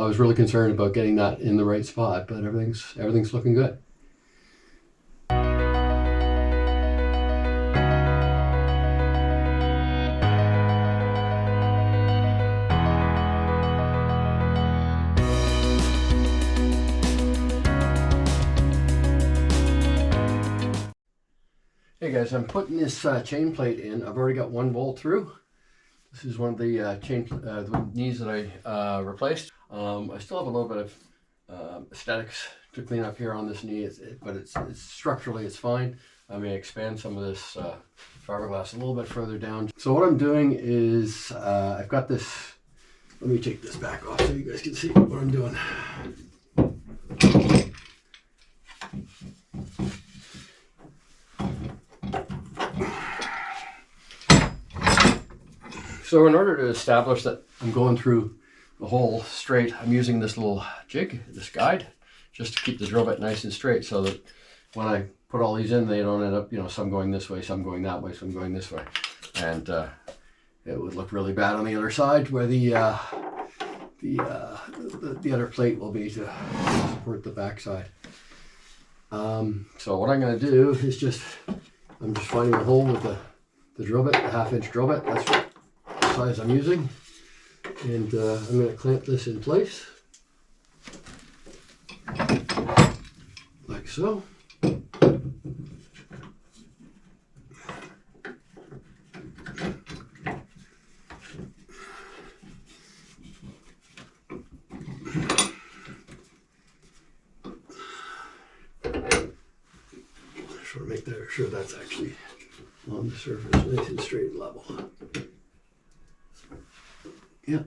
I was really concerned about getting that in the right spot, but everything's looking good. Hey guys, I'm putting this chain plate in. I've already got one bolt through. This is one of the the knees that I replaced. I still have a little bit of aesthetics to clean up here on this knee, but it's structurally it's fine. I may expand some of this fiberglass a little bit further down. So what I'm doing is I've got this. Let me take this back off so you guys can see what I'm doing. So in order to establish that I'm going through the hole straight, I'm using this little jig, this guide, just to keep the drill bit nice and straight so that when I put all these in, they don't end up, you know, some going this way, some going that way, some going this way. And it would look really bad on the other side where the other plate will be to support the back side. So what I'm going to do is I'm just finding a hole with the drill bit, the 1/2-inch drill bit. That's what size I'm using, and I'm going to clamp this in place like so. Just want to make sure that's actually on the surface, nice and straight and level. Yeah.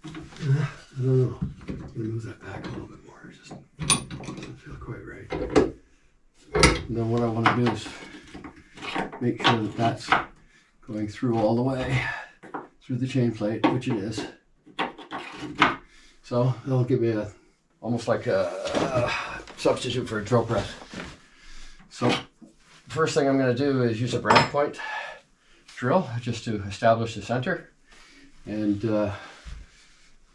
I don't know. I'm going to move that back a little bit more. It just doesn't feel quite right. And then what I want to do is make sure that that's going through all the way through the chain plate, which it is. So that'll give me almost like a substitute for a drill press. So first thing I'm going to do is use a brand point drill just to establish the center, and let's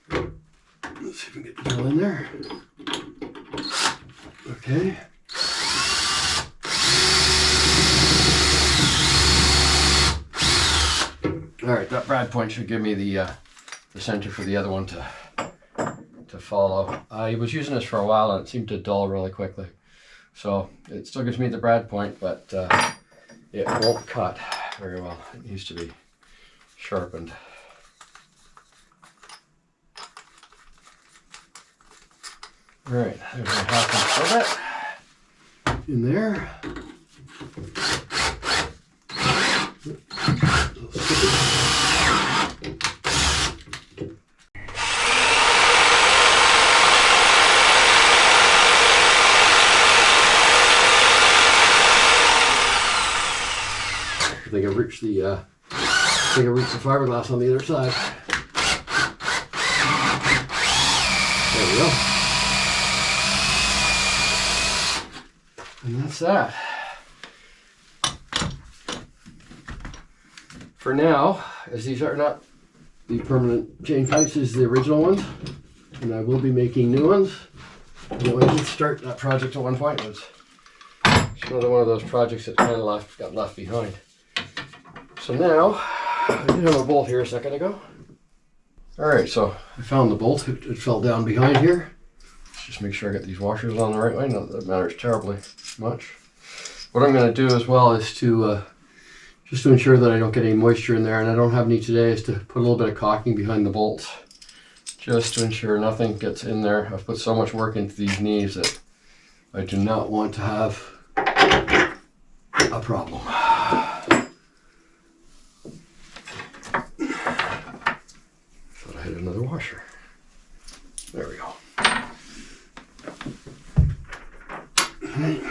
see if we can get the drill in there. Okay. All right, that brad point should give me the center for the other one to follow. I was using this for a while and it seemed to dull really quickly, so it still gives me the brad point, but it won't cut very well. It needs to be sharpened. All right, there's my 1/2-inch drill bit in there. I think I reached the fiberglass on the other side. There we go. And that's that. For now, as these are not the permanent chain pipes, these are the original ones, and I will be making new ones. You know, I did start that project at one point. It's another one of those projects that kind of got left behind. So now, I did have a bolt here a second ago. Alright, so I found the bolt. It fell down behind here. Let's just make sure I get these washers on the right way. Not that it matters terribly much. What I'm going to do as well is to, just to ensure that I don't get any moisture in there, and I don't have any today, is to put a little bit of caulking behind the bolts. Just to ensure nothing gets in there. I've put so much work into these knees that I do not want to have a problem. Hit another washer. There we go. Right.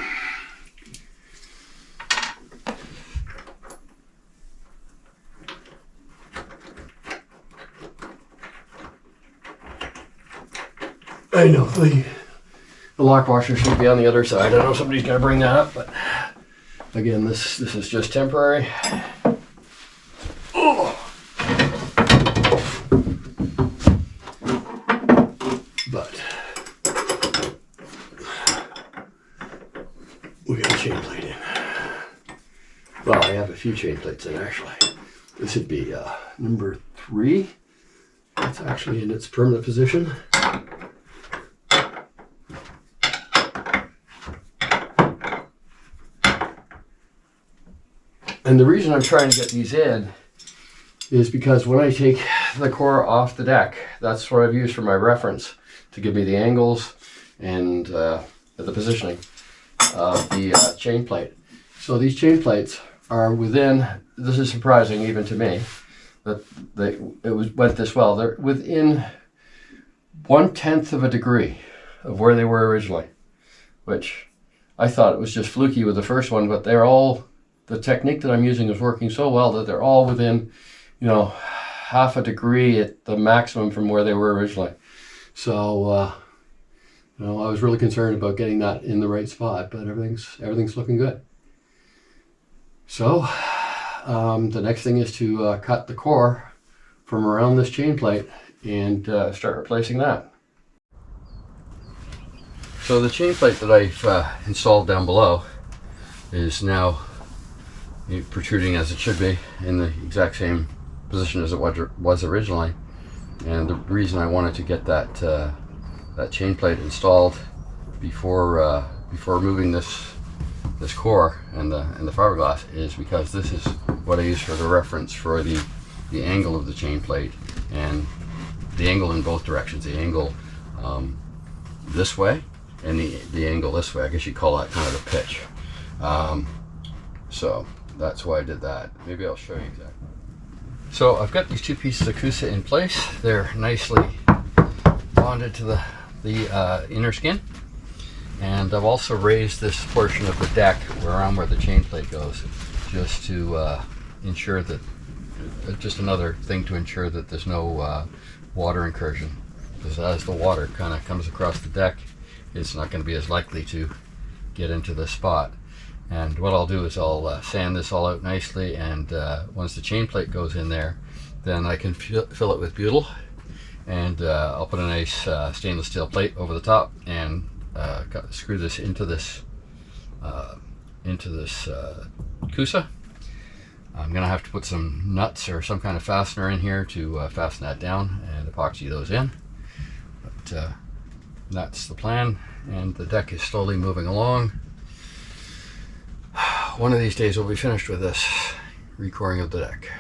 I know the lock washer should be on the other side. I know somebody's gonna bring that up, but again, this is just temporary. Oh. few chain plates in actually. This would be number 3. It's actually in its permanent position. And the reason I'm trying to get these in is because when I take the core off the deck, that's what I've used for my reference to give me the angles and the positioning of the chain plate. So these chain plates are within, this is surprising even to me, that went this well. They're within 1/10 of a degree of where they were originally, which I thought it was just fluky with the first one, but they're all, the technique that I'm using is working so well that they're all within, you know, half a degree at the maximum from where they were originally. So, you know, I was really concerned about getting that in the right spot, but everything's looking good. So, the next thing is to cut the core from around this chain plate and start replacing that. So the chain plate that I've installed down below is now protruding as it should be in the exact same position as it was originally. And the reason I wanted to get that that chain plate installed before removing this core and the fiberglass is because this is what I use for the reference for the angle of the chain plate, and the angle in both directions, the angle this way and the angle this way. I guess you call that kind of the pitch. So that's why I did that. Maybe I'll show you exactly. So I've got these 2 pieces of Coosa in place. They're nicely bonded to the inner skin. And I've also raised this portion of the deck around where the chain plate goes, just to ensure that, just another thing to ensure that there's no water incursion. Because as the water kind of comes across the deck, it's not going to be as likely to get into the spot. And what I'll do is I'll sand this all out nicely, and once the chain plate goes in there, then I can fill it with butyl, and I'll put a nice stainless steel plate over the top and screw this into this Coosa. I'm gonna have to put some nuts or some kind of fastener in here to fasten that down and epoxy those in. But that's the plan, and the deck is slowly moving along. One of these days we'll be finished with this recoring of the deck.